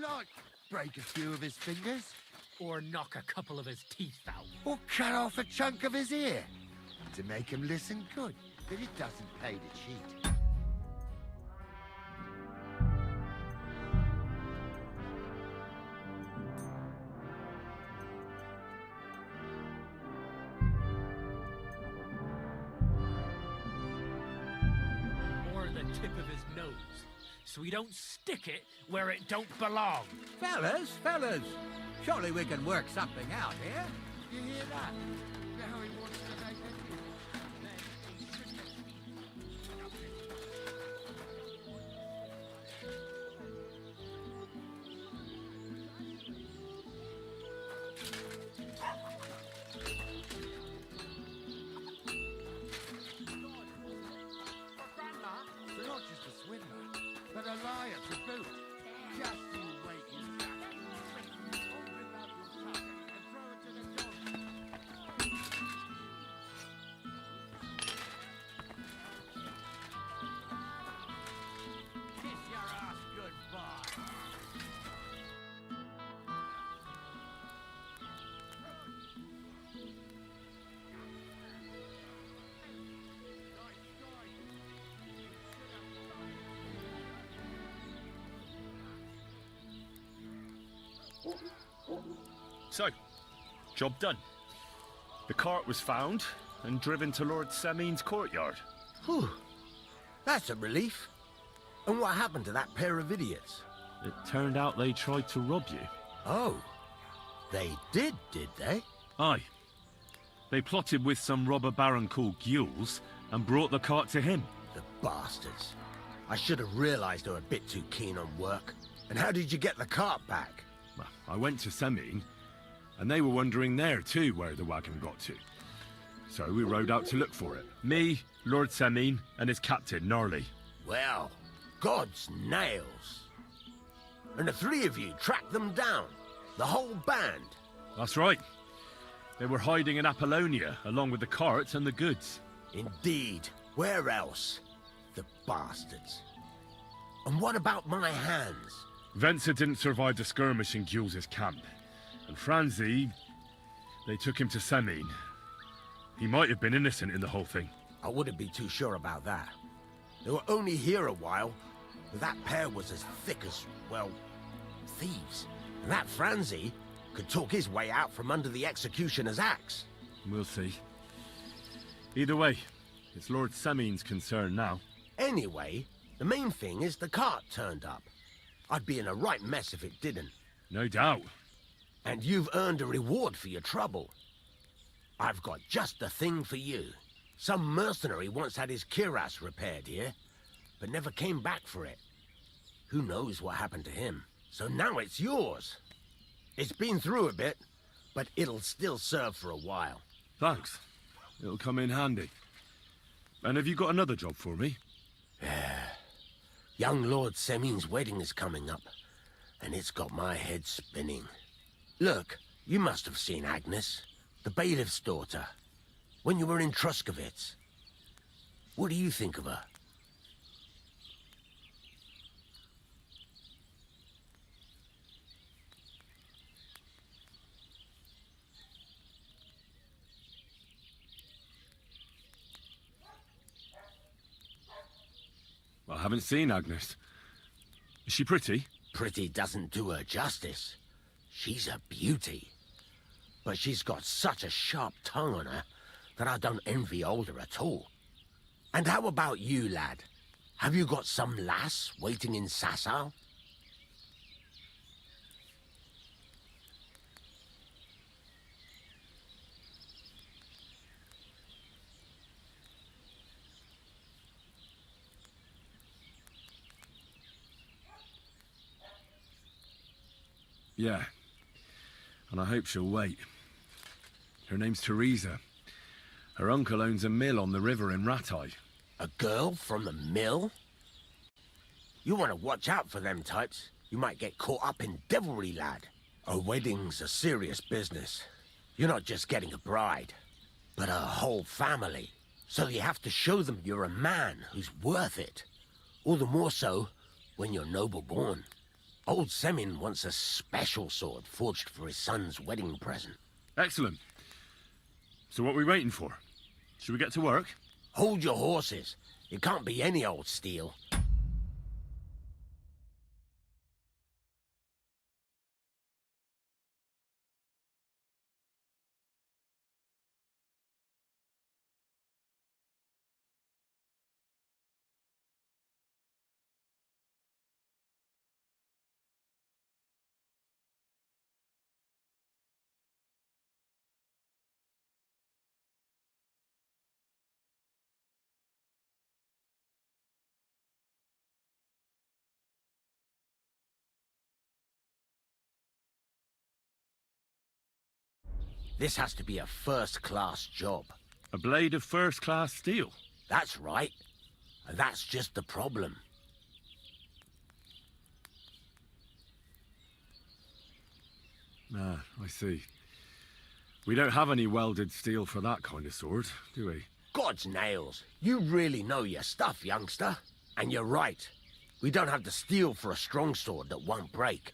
Like, break a few of his fingers. Or knock a couple of his teeth out. Or cut off a chunk of his ear. To make him listen good, but it doesn't pay to cheat. Or the tip of his nose, so we don't stick it where it don't belong. Fellas, surely we can work something out here. You hear that? Now he wants to make it. They're not just a swindler, but a liar to boot. Just you wait, you bastard. Open up your tongue and throw it to the dog. Kiss your ass goodbye. So, job done. The cart was found and driven to Lord Semin's courtyard. Whew. That's a relief. And what happened to that pair of idiots? It turned out they tried to rob you. Oh, they did they? Aye. They plotted with some robber baron called Gules and brought the cart to him. The bastards. I should have realized they were a bit too keen on work. And how did you get the cart back? Well, I went to Semin, and they were wondering there too where the wagon got to. So we rode out to look for it. Me, Lord Semine, and his captain, Gnarly. Well, God's nails. And the three of you tracked them down. The whole band. That's right. They were hiding in Apollonia, along with the carts and the goods. Indeed. Where else? The bastards. And what about my hands? Venser didn't survive the skirmish in Gules' camp. And Franzi, they took him to Semine. He might have been innocent in the whole thing. I wouldn't be too sure about that. They were only here a while, but that pair was as thick as, well, thieves. And that Franzi could talk his way out from under the executioner's axe. We'll see. Either way, it's Lord Semine's concern now. Anyway, the main thing is the cart turned up. I'd be in a right mess if it didn't. No doubt. And you've earned a reward for your trouble. I've got just the thing for you. Some mercenary once had his cuirass repaired here, but never came back for it. Who knows what happened to him? So now it's yours. It's been through a bit, but it'll still serve for a while. Thanks. It'll come in handy. And have you got another job for me? Young Lord Semine's wedding is coming up, and it's got my head spinning. Look, you must have seen Agnes, the bailiff's daughter, when you were in Truscovitz. What do you think of her? I haven't seen Agnes. Is she pretty? Pretty doesn't do her justice. She's a beauty. But she's got such a sharp tongue on her that I don't envy older at all. And how about you, lad? Have you got some lass waiting in Sasau? Yeah. And I hope she'll wait. Her name's Teresa. Her uncle owns a mill on the river in Ratai. A girl from the mill? You want to watch out for them types. You might get caught up in devilry, lad. A wedding's a serious business. You're not just getting a bride, but a whole family. So you have to show them you're a man who's worth it. All the more so when you're noble-born. Old Semine wants a special sword forged for his son's wedding present. Excellent. So what are we waiting for? Should we get to work? Hold your horses. It can't be any old steel. This has to be a first-class job. A blade of first-class steel. That's right. And that's just the problem. Ah, I see. We don't have any welded steel for that kind of sword, do we? God's nails. You really know your stuff, youngster. And you're right. We don't have the steel for a strong sword that won't break.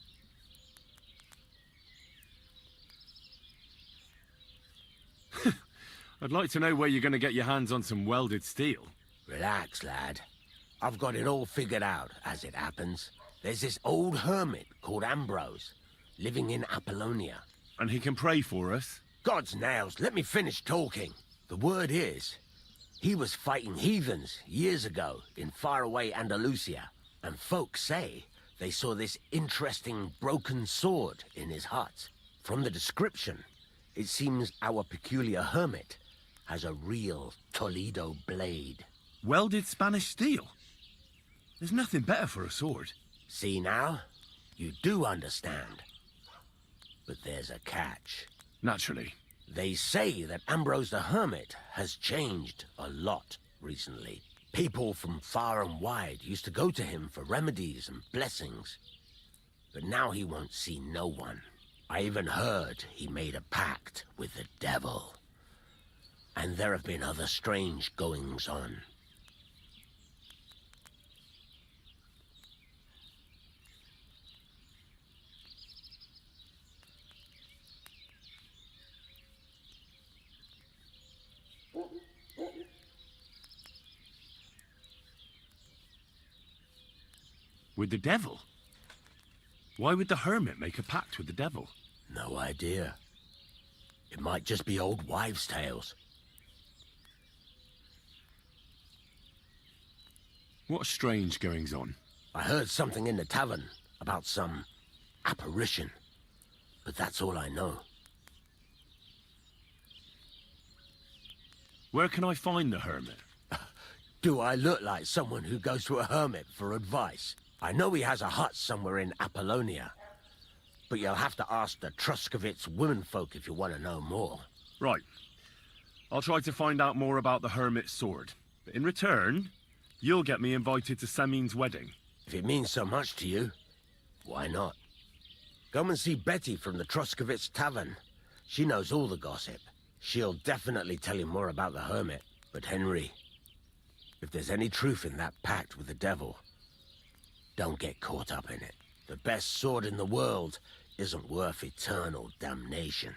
I'd like to know where you're going to get your hands on some welded steel. Relax, lad. I've got it all figured out, as it happens. There's this old hermit called Ambrose, living in Apollonia. And he can pray for us? God's nails, let me finish talking. The word is, he was fighting heathens years ago in faraway Andalusia. And folks say they saw this interesting broken sword in his hut. From the description, it seems our peculiar hermit has a real Toledo blade. Welded Spanish steel? There's nothing better for a sword. See now? You do understand. But there's a catch. Naturally. They say that Ambrose the Hermit has changed a lot recently. People from far and wide used to go to him for remedies and blessings. But now he won't see no one. I even heard he made a pact with the devil. And there have been other strange goings-on. With the devil? Why would the hermit make a pact with the devil? No idea. It might just be old wives' tales. What strange goings-on? I heard something in the tavern about some apparition, but that's all I know. Where can I find the hermit? Do I look like someone who goes to a hermit for advice? I know he has a hut somewhere in Apollonia, but you'll have to ask the Truscovitz womenfolk if you want to know more. Right. I'll try to find out more about the hermit's sword. But in return, you'll get me invited to Semin's wedding. If it means so much to you, why not? Come and see Betty from the Truscovitz tavern. She knows all the gossip. She'll definitely tell you more about the hermit. But Henry, if there's any truth in that pact with the devil, don't get caught up in it. The best sword in the world isn't worth eternal damnation.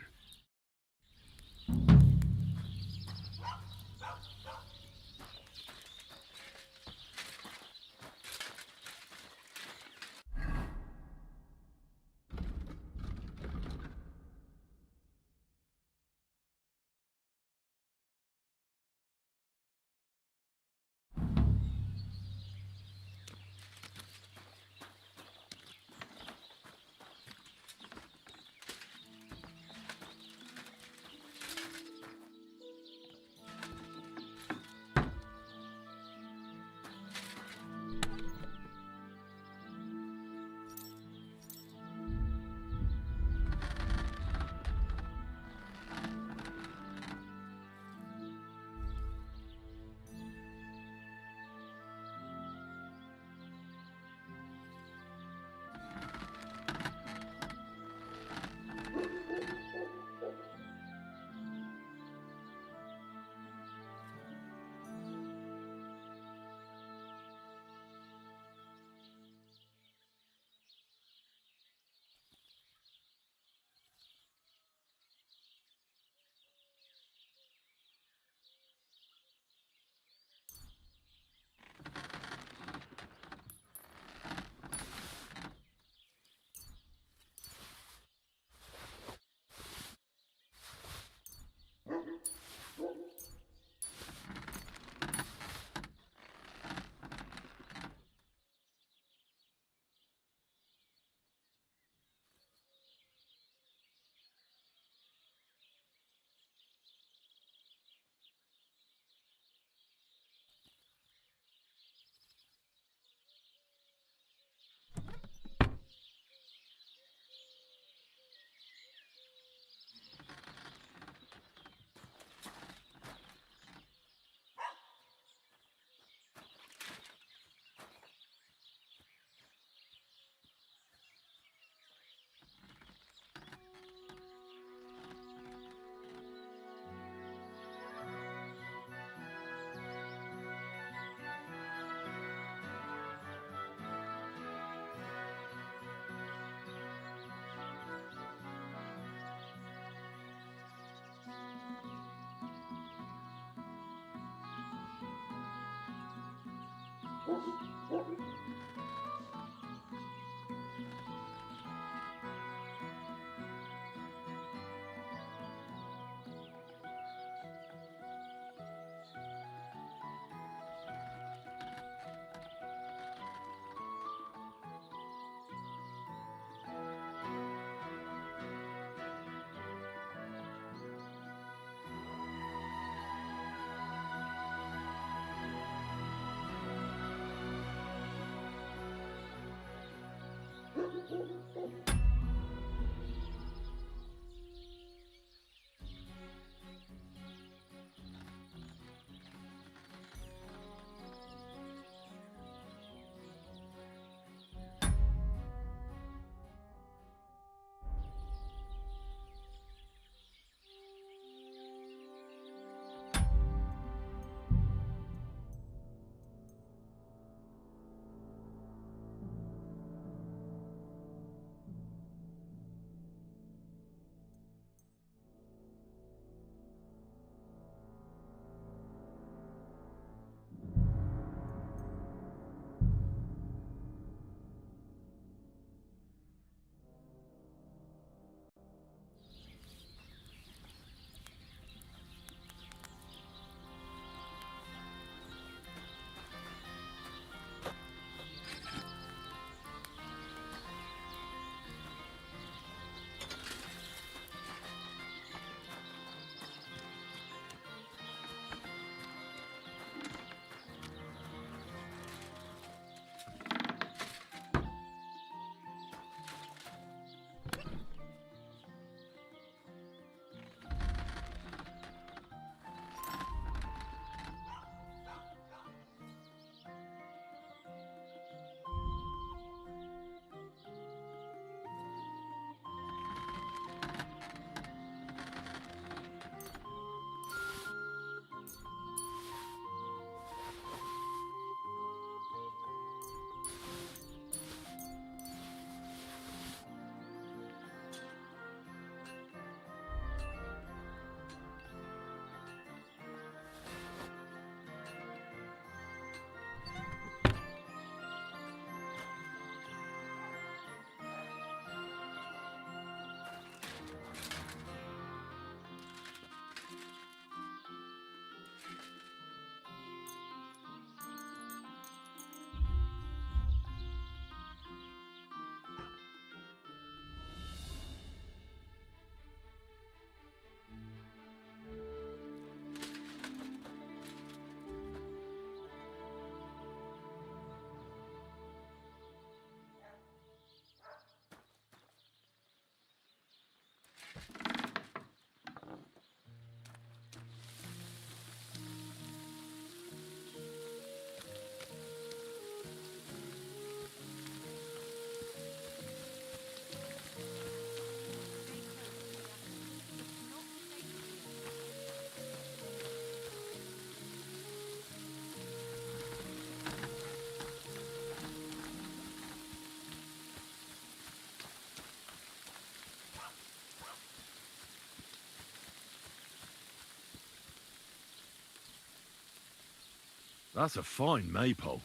That's a fine maypole.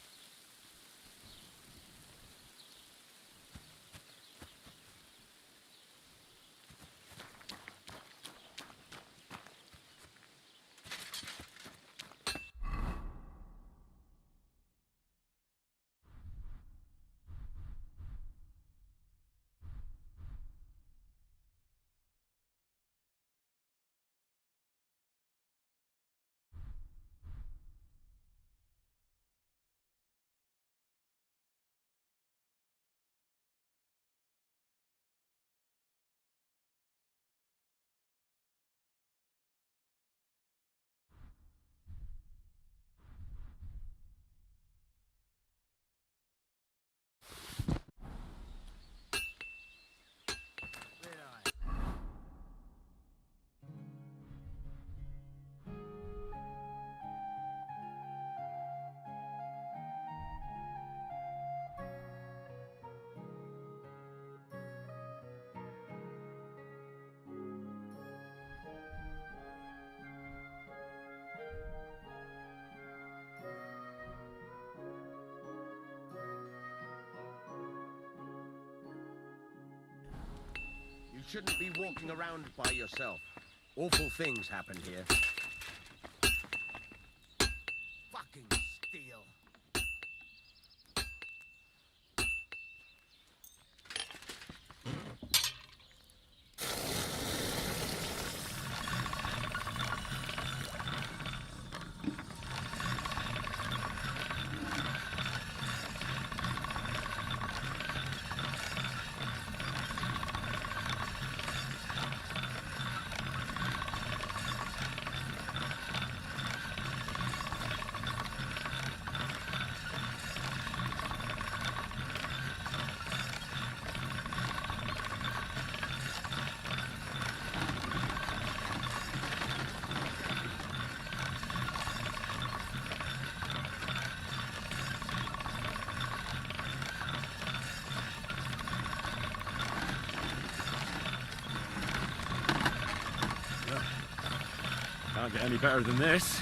You shouldn't be walking around by yourself. Awful things happen here. Fucking steel. Can't get any better than this.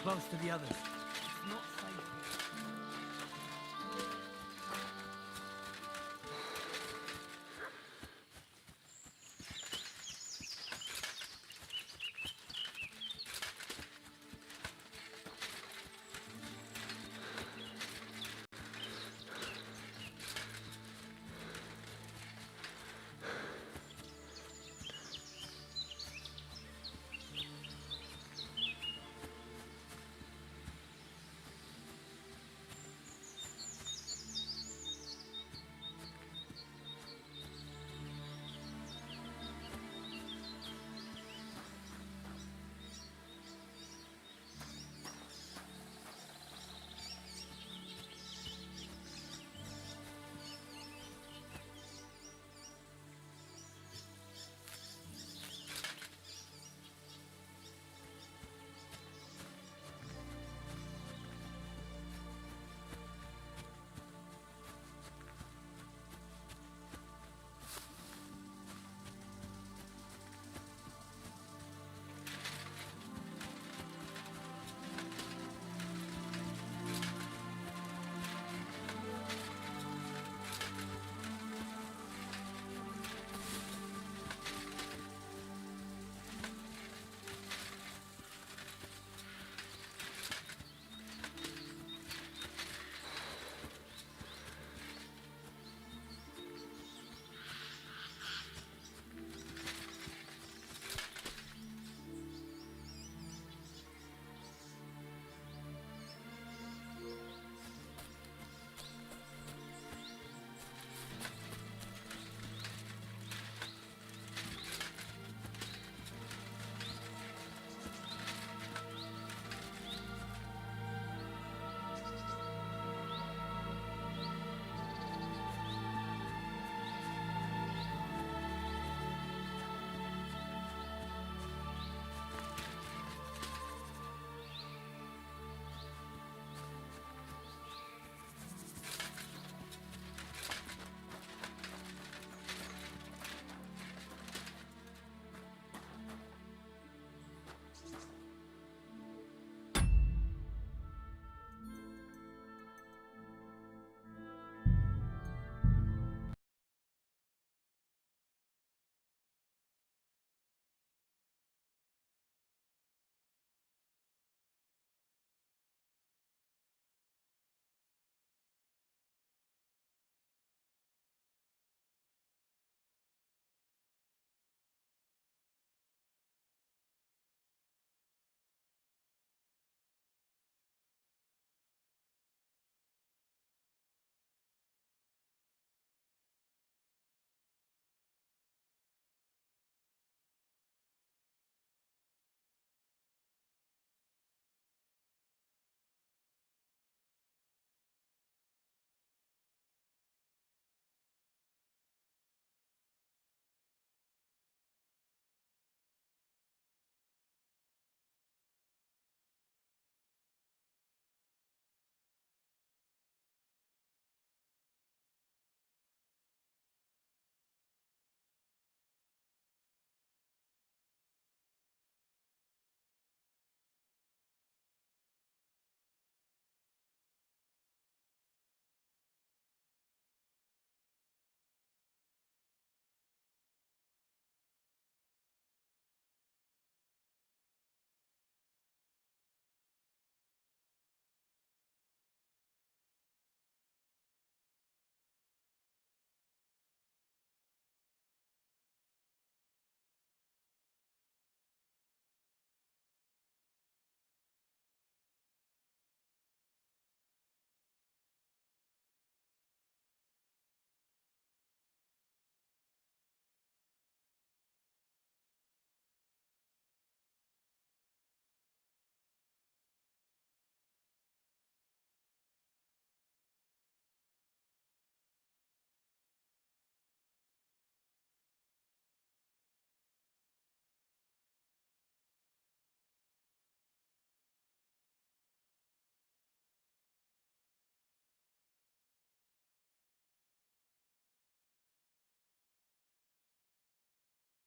close to the others.